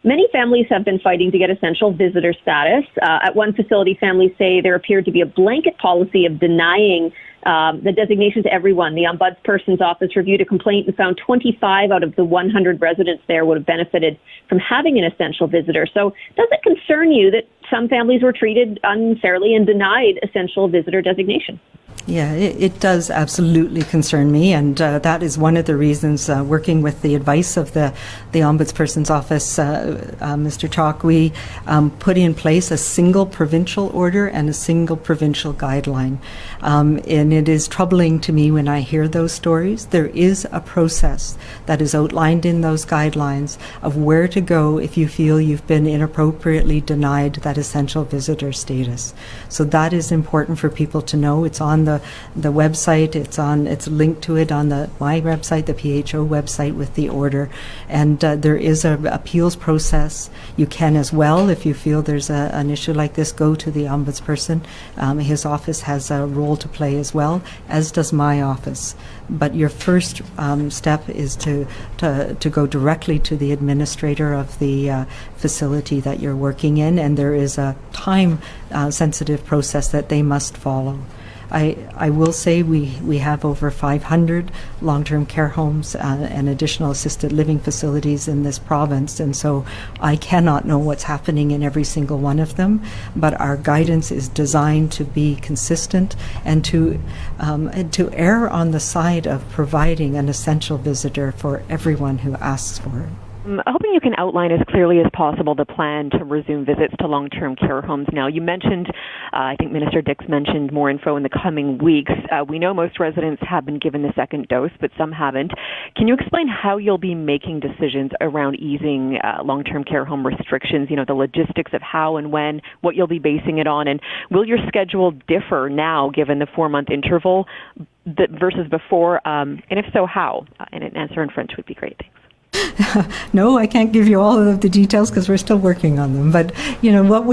Many families have been fighting to get essential visitor status. At one facility, families say there appeared to be a blanket policy of denying the designation to everyone. The Ombudsperson's office reviewed a complaint and found 25 out of the 100 residents there would have benefited from having an essential visitor. So does it concern you that some families were treated unfairly and denied essential visitor designation? Yeah, it does absolutely concern me, and that is one of the reasons, working with the advice of the Ombudsperson's office, Mr. Chalk, we put in place a single provincial order and a single provincial guideline. And it is troubling to me when I hear those stories. There is a process that is outlined in those guidelines of where to go if you feel you've been inappropriately denied that essential visitor status. So that is important for people to know. It's on the website. It's linked to it on my website, the PHO website, with the order. And there is an appeals process. You can as well, if you feel there's an issue like this, go to the Ombudsperson. His office has a role to play as well, as does my office. But your first step is to go directly to the administrator of the facility that you're working in, and there is a time-sensitive process that they must follow. I will say we have over 500 long-term care homes and additional assisted living facilities in this province, and so I cannot know what's happening in every single one of them, but our guidance is designed to be consistent and to err on the side of providing an essential visitor for everyone who asks for it. I'm hoping you can outline as clearly as possible the plan to resume visits to long-term care homes now. You mentioned, I think Minister Dix mentioned more info in the coming weeks. We know most residents have been given the second dose, but some haven't. Can you explain how you'll be making decisions around easing long-term care home restrictions, the logistics of how and when, what you'll be basing it on, and will your schedule differ now given the 4-month interval versus before, and if so, how? And an answer in French would be great. Thanks. No, I can't give you all of the details because we're still working on them. But, what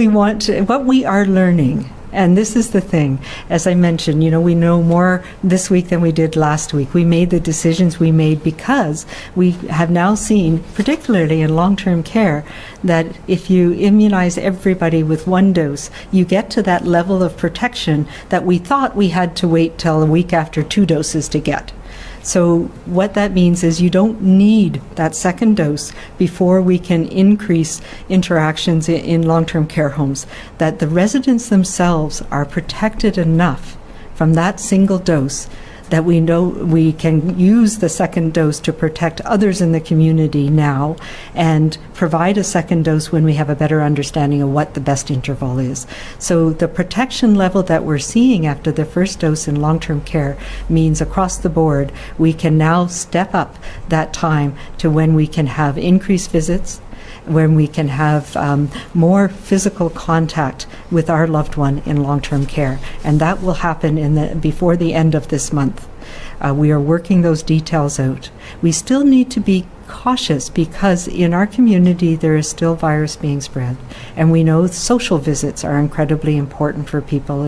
we are learning, and this is the thing, as I mentioned, we know more this week than we did last week. We made the decisions we made because we have now seen, particularly in long-term care, that if you immunize everybody with 1 dose, you get to that level of protection that we thought we had to wait till a week after 2 doses to get. So what that means is you don't need that second dose before we can increase interactions in long-term care homes, that the residents themselves are protected enough from that single dose that we know we can use the second dose to protect others in the community now and provide a second dose when we have a better understanding of what the best interval is. So the protection level that we're seeing after the first dose in long-term care means across the board we can now step up that time to when we can have increased visits, when we can have more physical contact with our loved one in long-term care. And that will happen before the end of this month. We are working those details out. We still need to be cautious because in our community there is still virus being spread, and we know social visits are incredibly important for people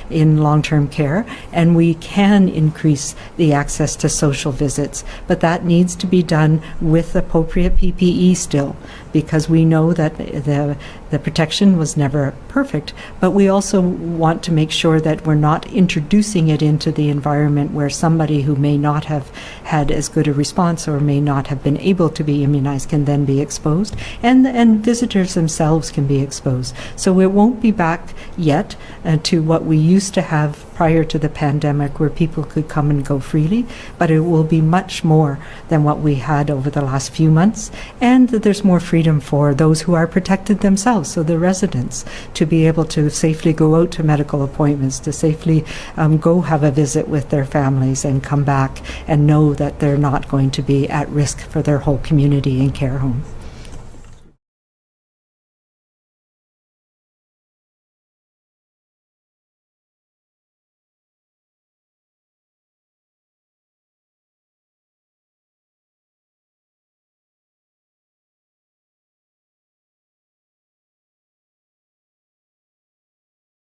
in long-term care, and we can increase the access to social visits, but that needs to be done with appropriate PPE still, because we know that the protection was never perfect, but we also want to make sure that we're not introducing it into the environment where somebody who may not have had as good a response or may not have been able to be immunized can then be exposed, and visitors themselves can be exposed. So it won't be back yet to what we used to have prior to the pandemic, where people could come and go freely, but it will be much more than what we had over the last few months, and that there's more freedom for those who are protected themselves, so the residents, to be able to safely go out to medical appointments, to safely go have a visit with their families and come back and know that they're not going to be at risk for their whole community in care home.